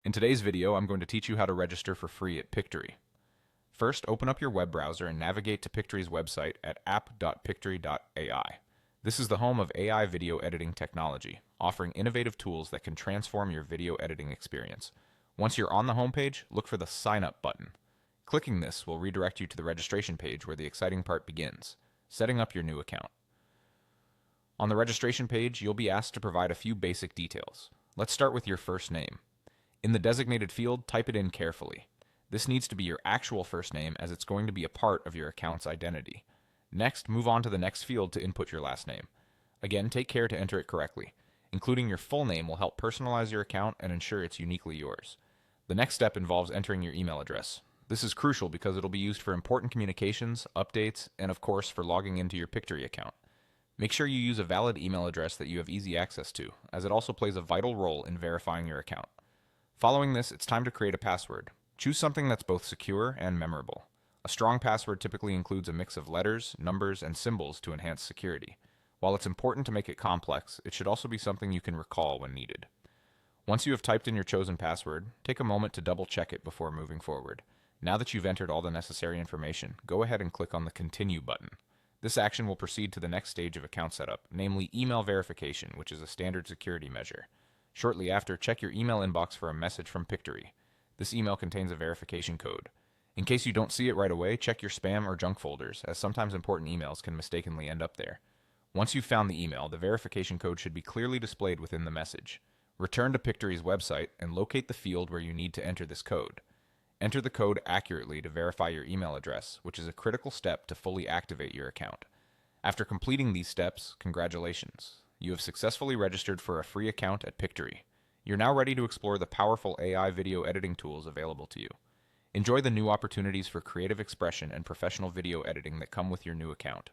In today's video, I'm going to teach you how to register for free at Pictory. First, open up your web browser and navigate to Pictory's website at app.pictory.ai. This is the home of AI video editing technology, offering innovative tools that can transform your video editing experience. Once you're on the homepage, look for the Sign Up button. Clicking this will redirect you to the registration page where the exciting part begins, setting up your new account. On the registration page, you'll be asked to provide a few basic details. Let's start with your first name. In the designated field, type it in carefully. This needs to be your actual first name as it's going to be a part of your account's identity. Next, move on to the next field to input your last name. Again, take care to enter it correctly. Including your full name will help personalize your account and ensure it's uniquely yours. The next step involves entering your email address. This is crucial because it'll be used for important communications, updates, and of course for logging into your Pictory account. Make sure you use a valid email address that you have easy access to, as it also plays a vital role in verifying your account. Following this, it's time to create a password. Choose something that's both secure and memorable. A strong password typically includes a mix of letters, numbers, and symbols to enhance security. While it's important to make it complex, it should also be something you can recall when needed. Once you have typed in your chosen password, take a moment to double check it before moving forward. Now that you've entered all the necessary information, go ahead and click on the Continue button. This action will proceed to the next stage of account setup, namely email verification, which is a standard security measure. Shortly after, check your email inbox for a message from Pictory. This email contains a verification code. In case you don't see it right away, check your spam or junk folders, as sometimes important emails can mistakenly end up there. Once you've found the email, the verification code should be clearly displayed within the message. Return to Pictory's website and locate the field where you need to enter this code. Enter the code accurately to verify your email address, which is a critical step to fully activate your account. After completing these steps, congratulations. You have successfully registered for a free account at Pictory. You're now ready to explore the powerful AI video editing tools available to you. Enjoy the new opportunities for creative expression and professional video editing that come with your new account.